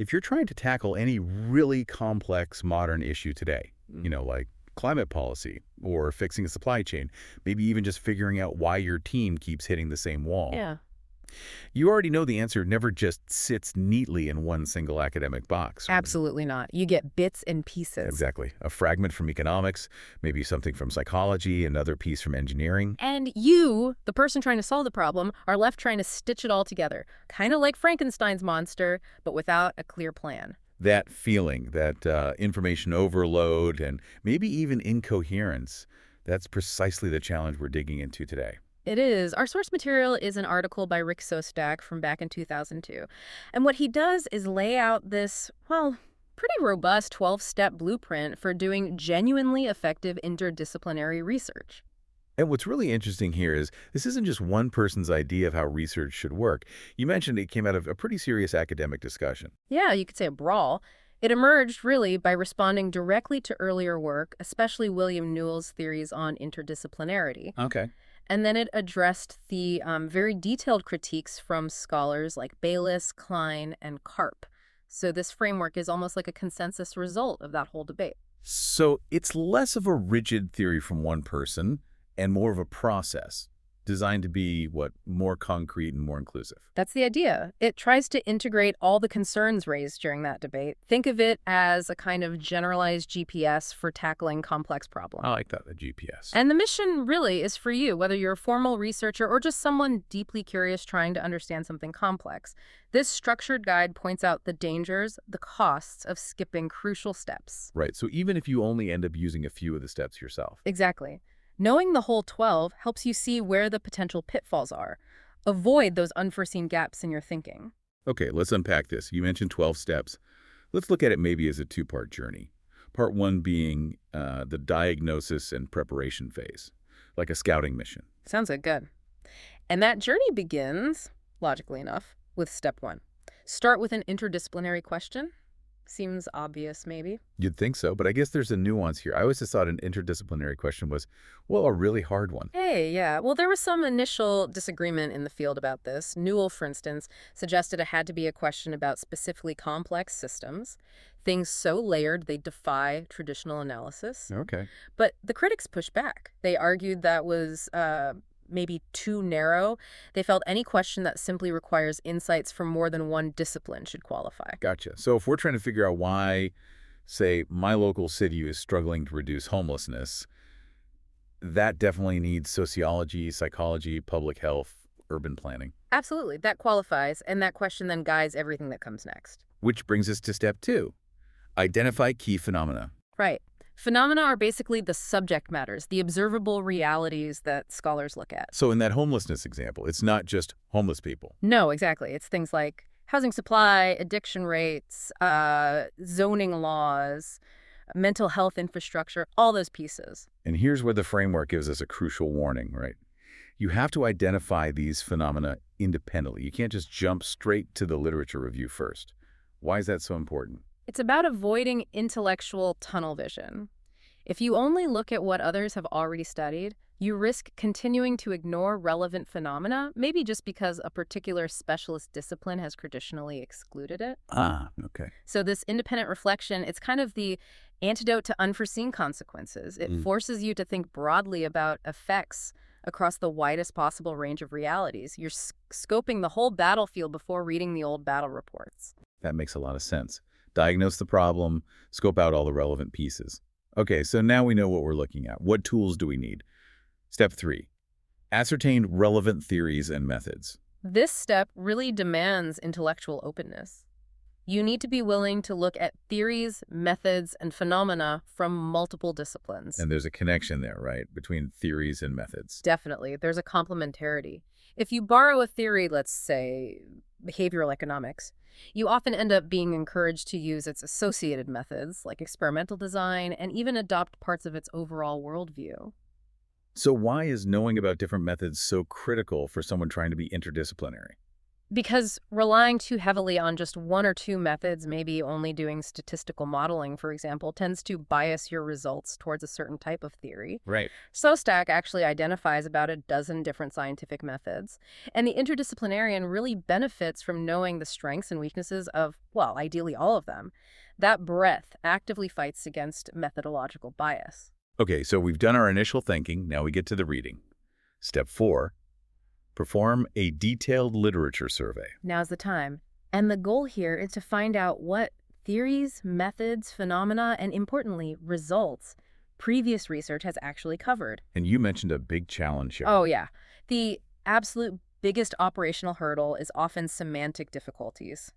if you're trying to tackle any really complex modern issue today, like climate policy or fixing a supply chain, maybe even just figuring out why your team keeps hitting the same wall, Yeah. you already know the answer never just sits neatly in one single academic box. Absolutely not. You get bits and pieces. Exactly. A fragment from economics, maybe something from psychology, another piece from engineering. And you, the person trying to solve the problem, are left trying to stitch it all together. Kind of like Frankenstein's monster, but without a clear plan. That feeling, that information overload, and maybe even incoherence, that's precisely the challenge we're digging into today. It is. Our source material is an article by Rick Szostak from back in 2002. And what he does is lay out this, well, pretty robust 12-step blueprint for doing genuinely effective interdisciplinary research. And what's really interesting here is this isn't just one person's idea of how research should work. You mentioned it came out of a pretty serious academic discussion. Yeah, you could say a brawl. It emerged, really, by responding directly to earlier work, especially William Newell's theories on interdisciplinarity. Okay. And then it addressed the very detailed critiques from scholars like Bailis, Klein, and Karp. So this framework is almost like a consensus result of that whole debate. So it's less of a rigid theory from one person and more of a process designed to be, more concrete and more inclusive. That's the idea. It tries to integrate all the concerns raised during that debate. Think of it as a kind of generalized GPS for tackling complex problems. I like that, the GPS. And the mission really is for you, whether you're a formal researcher or just someone deeply curious trying to understand something complex. This structured guide points out the dangers, the costs of skipping crucial steps. Right, so even if you only end up using a few of the steps yourself. Exactly. Knowing the whole 12 helps you see where the potential pitfalls are. Avoid those unforeseen gaps in your thinking. Okay, let's unpack this. You mentioned 12 steps. Let's look at it maybe as a two-part journey. Part one being the diagnosis and preparation phase, like a scouting mission. Sounds like good. And that journey begins, logically enough, with step one. Start with an interdisciplinary question. Seems obvious, maybe. You'd think so, but I guess there's a nuance here. I always just thought an interdisciplinary question was, a really hard one. Hey, yeah. Well, there was some initial disagreement in the field about this. Newell, for instance, suggested it had to be a question about specifically complex systems, things so layered they defy traditional analysis. Okay. But the critics pushed back. They argued that was maybe too narrow. They felt any question that simply requires insights from more than one discipline should qualify. Gotcha. So if we're trying to figure out why, say, my local city is struggling to reduce homelessness, that definitely needs sociology, psychology, public health, urban planning. Absolutely. That qualifies, and that question then guides everything that comes next. Which brings us to step two. Identify key phenomena. Right. Phenomena are basically the subject matters, the observable realities that scholars look at. So in that homelessness example, it's not just homeless people. No, exactly. It's things like housing supply, addiction rates, zoning laws, mental health infrastructure, all those pieces. And here's where the framework gives us a crucial warning, right? You have to identify these phenomena independently. You can't just jump straight to the literature review first. Why is that so important? It's about avoiding intellectual tunnel vision. If you only look at what others have already studied, you risk continuing to ignore relevant phenomena, maybe just because a particular specialist discipline has traditionally excluded it. Okay. So this independent reflection, it's kind of the antidote to unforeseen consequences. It forces you to think broadly about effects across the widest possible range of realities. You're scoping the whole battlefield before reading the old battle reports. That makes a lot of sense. Diagnose the problem, scope out all the relevant pieces. Okay, so now we know what we're looking at. What tools do we need? Step three, ascertain relevant theories and methods. This step really demands intellectual openness. You need to be willing to look at theories, methods, and phenomena from multiple disciplines. And there's a connection there, right, between theories and methods. Definitely. There's a complementarity. If you borrow a theory, let's say behavioral economics, you often end up being encouraged to use its associated methods, like experimental design, and even adopt parts of its overall worldview. So why is knowing about different methods so critical for someone trying to be interdisciplinary? Because relying too heavily on just one or two methods, maybe only doing statistical modeling, for example, tends to bias your results towards a certain type of theory. Right. Szostak actually identifies about a dozen different scientific methods, and the interdisciplinarian really benefits from knowing the strengths and weaknesses of, well, ideally all of them. That breadth actively fights against methodological bias. Okay, so we've done our initial thinking. Now we get to the reading. Step 4, perform a detailed literature survey. Now's the time. And the goal here is to find out what theories, methods, phenomena, and importantly, results previous research has actually covered. And you mentioned a big challenge here. Oh, yeah. The absolute biggest operational hurdle is often semantic difficulties.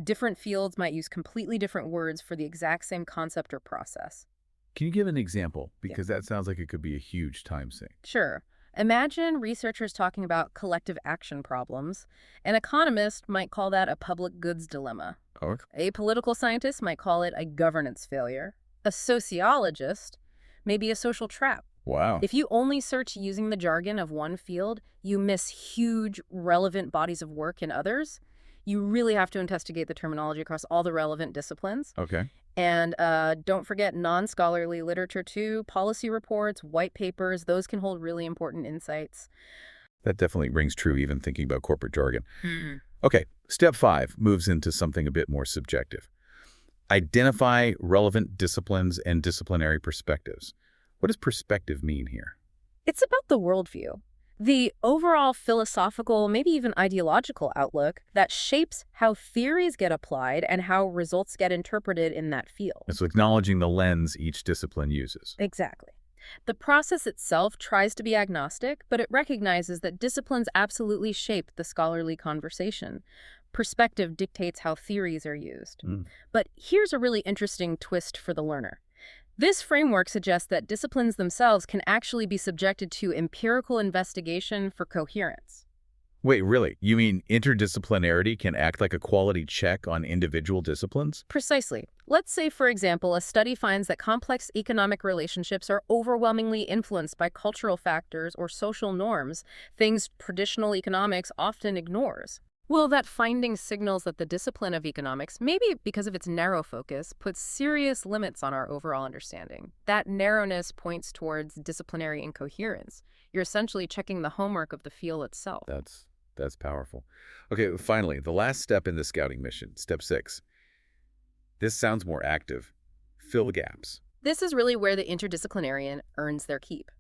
Different fields might use completely different words for the exact same concept or process. Can you give an example? Because that sounds like it could be a huge time sink. Sure. Imagine researchers talking about collective action problems. An economist might call that a public goods dilemma. Or A political scientist might call it a governance failure. A sociologist may be a social trap. wow. If you only search using the jargon of one field, you miss huge, relevant bodies of work in others. You really have to investigate the terminology across all the relevant disciplines. Okay. And don't forget non-scholarly literature too, policy reports, white papers, those can hold really important insights. That definitely rings true, even thinking about corporate jargon. Okay, step 5 moves into something a bit more subjective. Identify relevant disciplines and disciplinary perspectives. What does perspective mean here? It's about the worldview, the overall philosophical, maybe even ideological outlook that shapes how theories get applied and how results get interpreted in that field. It's acknowledging the lens each discipline uses. Exactly. The process itself tries to be agnostic, but it recognizes that disciplines absolutely shape the scholarly conversation. Perspective dictates how theories are used. But here's a really interesting twist for the learner. This framework suggests that disciplines themselves can actually be subjected to empirical investigation for coherence. Wait, really? You mean interdisciplinarity can act like a quality check on individual disciplines? Precisely. Let's say, for example, a study finds that complex economic relationships are overwhelmingly influenced by cultural factors or social norms, things traditional economics often ignores. Well, that finding signals that the discipline of economics, maybe because of its narrow focus, puts serious limits on our overall understanding. That narrowness points towards disciplinary incoherence. You're essentially checking the homework of the field itself. That's powerful. Okay, finally, the last step in the scouting mission, step 6. This sounds more active. Fill gaps. This is really where the interdisciplinarian earns their keep.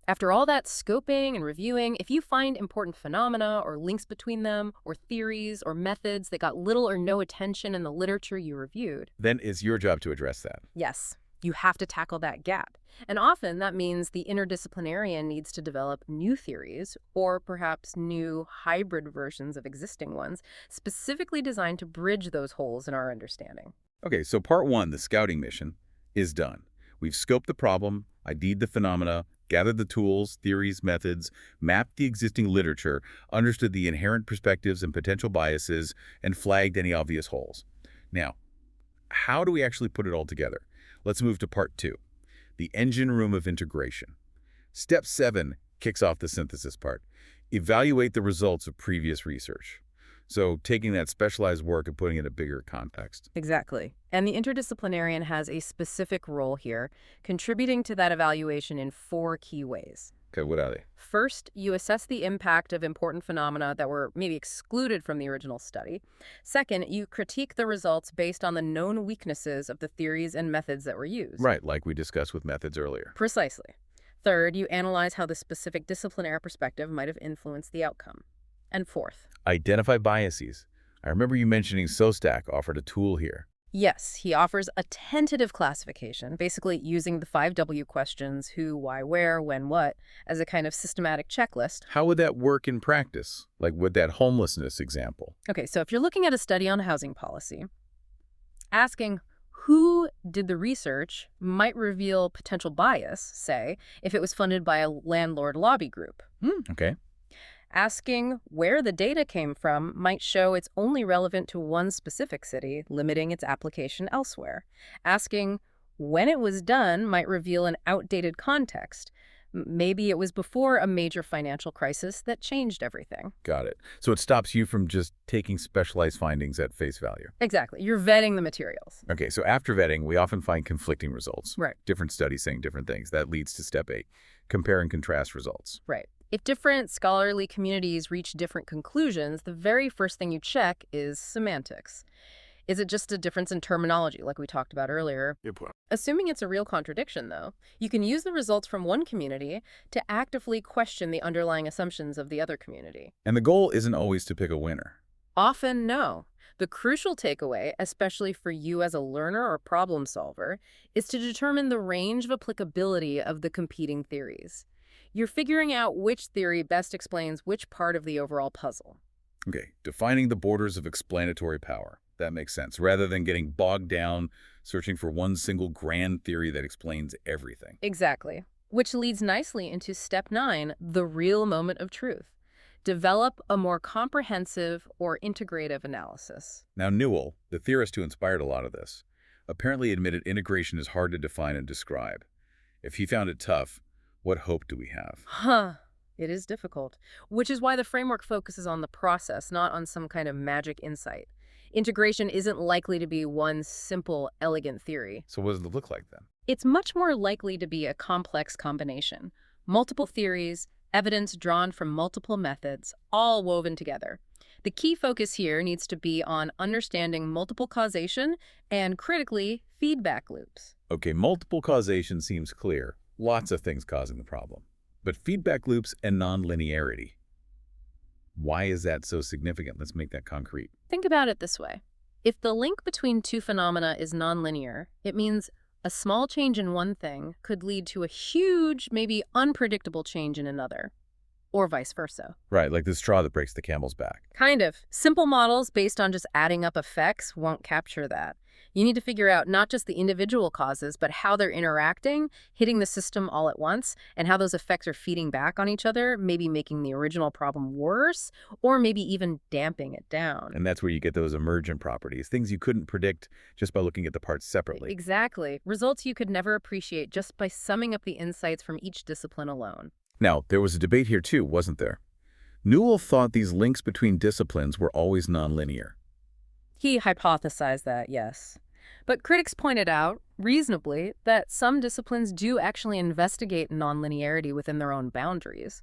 After all that scoping and reviewing, if you find important phenomena or links between them, or theories or methods that got little or no attention in the literature you reviewed, Then it's your job to address that. yes, you have to tackle that gap. And often that means the interdisciplinarian needs to develop new theories, or perhaps new hybrid versions of existing ones, specifically designed to bridge those holes in our understanding. Okay, so part 1, the scouting mission, is done. We've scoped the problem, ID'd the phenomena, gathered the tools, theories, methods, mapped the existing literature, understood the inherent perspectives and potential biases, and flagged any obvious holes. Now, how do we actually put it all together? Let's move to part 2, the engine room of integration. Step 7 kicks off the synthesis part. Evaluate the results of previous research. So taking that specialized work and putting it in a bigger context. Exactly. And the interdisciplinarian has a specific role here, contributing to that evaluation in 4 key ways. Okay, what are they? First, you assess the impact of important phenomena that were maybe excluded from the original study. Second, you critique the results based on the known weaknesses of the theories and methods that were used. Right, like we discussed with methods earlier. Precisely. Third, you analyze how the specific disciplinary perspective might have influenced the outcome. And fourth, Identify biases. I remember you mentioning Szostak offered a tool here. yes, he offers a tentative classification, basically using the 5W questions, who, why, where, when, what, as a kind of systematic checklist. How would that work in practice? Like with that homelessness example? Okay, so if you're looking at a study on housing policy, asking who did the research might reveal potential bias, say, if it was funded by a landlord lobby group. Okay. Asking where the data came from might show it's only relevant to one specific city, limiting its application elsewhere. Asking when it was done might reveal an outdated context. Maybe it was before a major financial crisis that changed everything. Got it. So it stops you from just taking specialized findings at face value. Exactly. You're vetting the materials. Okay, so after vetting, we often find conflicting results. Right. Different studies saying different things. That leads to step 8, compare and contrast results. Right. If different scholarly communities reach different conclusions, the very first thing you check is semantics. Is it just a difference in terminology, like we talked about earlier? Good point. Assuming it's a real contradiction, though, you can use the results from one community to actively question the underlying assumptions of the other community. And the goal isn't always to pick a winner. Often, no. The crucial takeaway, especially for you as a learner or problem solver, is to determine the range of applicability of the competing theories. You're figuring out which theory best explains which part of the overall puzzle. Okay, defining the borders of explanatory power. That makes sense, rather than getting bogged down searching for one single grand theory that explains everything. Exactly. Which leads nicely into step 9, the real moment of truth. Develop a more comprehensive or integrative analysis. Now, Newell, the theorist who inspired a lot of this, apparently admitted integration is hard to define and describe. If he found it tough, what hope do we have? It is difficult, which is why the framework focuses on the process, not on some kind of magic insight. Integration isn't likely to be one simple, elegant theory. So what does it look like then? It's much more likely to be a complex combination. Multiple theories, evidence drawn from multiple methods, all woven together. The key focus here needs to be on understanding multiple causation and, critically, feedback loops. Okay, multiple causation seems clear. Lots of things causing the problem. But feedback loops and nonlinearity. Why is that so significant? Let's make that concrete. Think about it this way. If the link between two phenomena is nonlinear, it means a small change in one thing could lead to a huge, maybe unpredictable change in another, or vice versa. Right, like the straw that breaks the camel's back. Kind of. Simple models based on just adding up effects won't capture that. You need to figure out not just the individual causes, but how they're interacting, hitting the system all at once, and how those effects are feeding back on each other, maybe making the original problem worse, or maybe even damping it down. And that's where you get those emergent properties, things you couldn't predict just by looking at the parts separately. Exactly. Results you could never appreciate just by summing up the insights from each discipline alone. Now, there was a debate here too, wasn't there? Newell thought these links between disciplines were always nonlinear. He hypothesized that, yes. But critics pointed out, reasonably, that some disciplines do actually investigate nonlinearity within their own boundaries.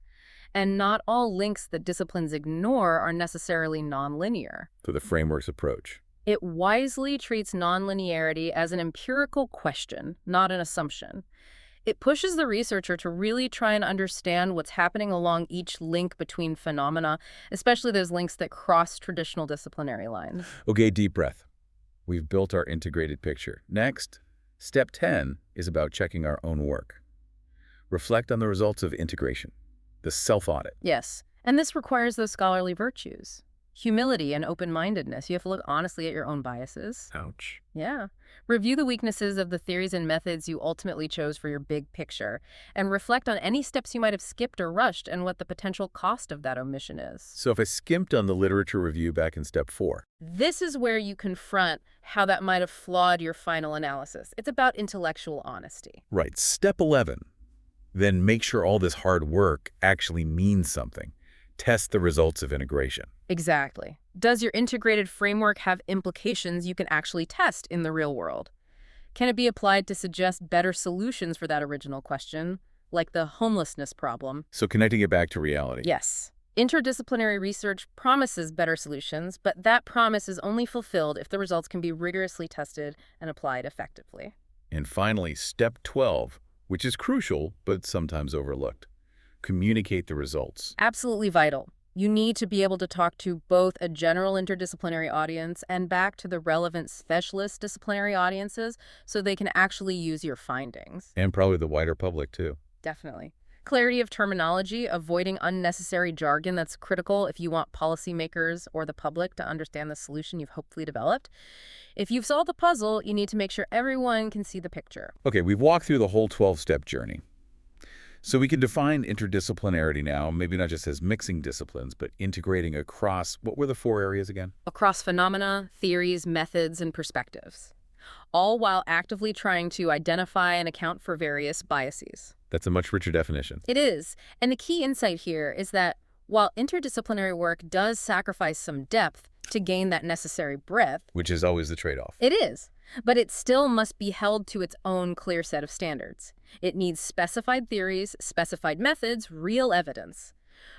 And not all links that disciplines ignore are necessarily nonlinear. Through the framework's approach. It wisely treats nonlinearity as an empirical question, not an assumption. It pushes the researcher to really try and understand what's happening along each link between phenomena, especially those links that cross traditional disciplinary lines. Okay, deep breath. We've built our integrated picture. Next, step 10 is about checking our own work. Reflect on the results of integration, the self-audit. Yes, and this requires those scholarly virtues. Humility and open-mindedness. You have to look honestly at your own biases. Ouch. Yeah. Review the weaknesses of the theories and methods you ultimately chose for your big picture, and reflect on any steps you might have skipped or rushed and what the potential cost of that omission is. So if I skimped on the literature review back in step 4. This is where you confront how that might have flawed your final analysis. It's about intellectual honesty. Right, step 11. Then make sure all this hard work actually means something. Test the results of integration. Exactly. Does your integrated framework have implications you can actually test in the real world? Can it be applied to suggest better solutions for that original question, like the homelessness problem? So connecting it back to reality. Yes. Interdisciplinary research promises better solutions, but that promise is only fulfilled if the results can be rigorously tested and applied effectively. And finally, step 12, which is crucial but sometimes overlooked. Communicate the results. Absolutely vital. You need to be able to talk to both a general interdisciplinary audience and back to the relevant specialist disciplinary audiences so they can actually use your findings. And probably the wider public, too. Definitely. Clarity of terminology, avoiding unnecessary jargon that's critical if you want policymakers or the public to understand the solution you've hopefully developed. If you've solved the puzzle, you need to make sure everyone can see the picture. Okay, we've walked through the whole 12-step journey. So we can define interdisciplinarity now, maybe not just as mixing disciplines, but integrating across, what were the 4 areas again? Across phenomena, theories, methods, and perspectives. all while actively trying to identify and account for various biases. That's a much richer definition. It is. And the key insight here is that while interdisciplinary work does sacrifice some depth to gain that necessary breadth, Which is always the trade-off. it is, but it still must be held to its own clear set of standards. It needs specified theories, specified methods, real evidence.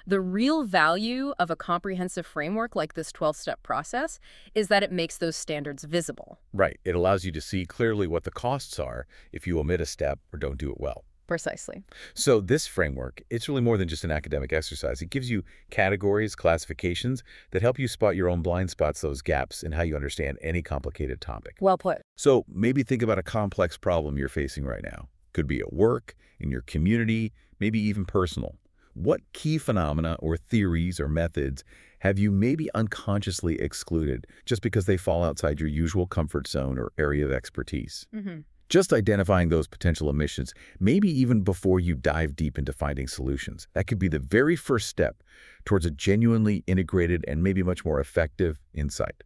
The real value of a comprehensive framework like this 12-step process is that it makes those standards visible. Right. It allows you to see clearly what the costs are if you omit a step or don't do it well. Precisely. So this framework, it's really more than just an academic exercise. It gives you categories, classifications that help you spot your own blind spots, those gaps in how you understand any complicated topic. Well put. So maybe think about a complex problem you're facing right now. Could be at work, in your community, maybe even personal. What key phenomena or theories or methods have you maybe unconsciously excluded just because they fall outside your usual comfort zone or area of expertise? Just identifying those potential omissions, maybe even before you dive deep into finding solutions, that could be the very first step towards a genuinely integrated and maybe much more effective insight.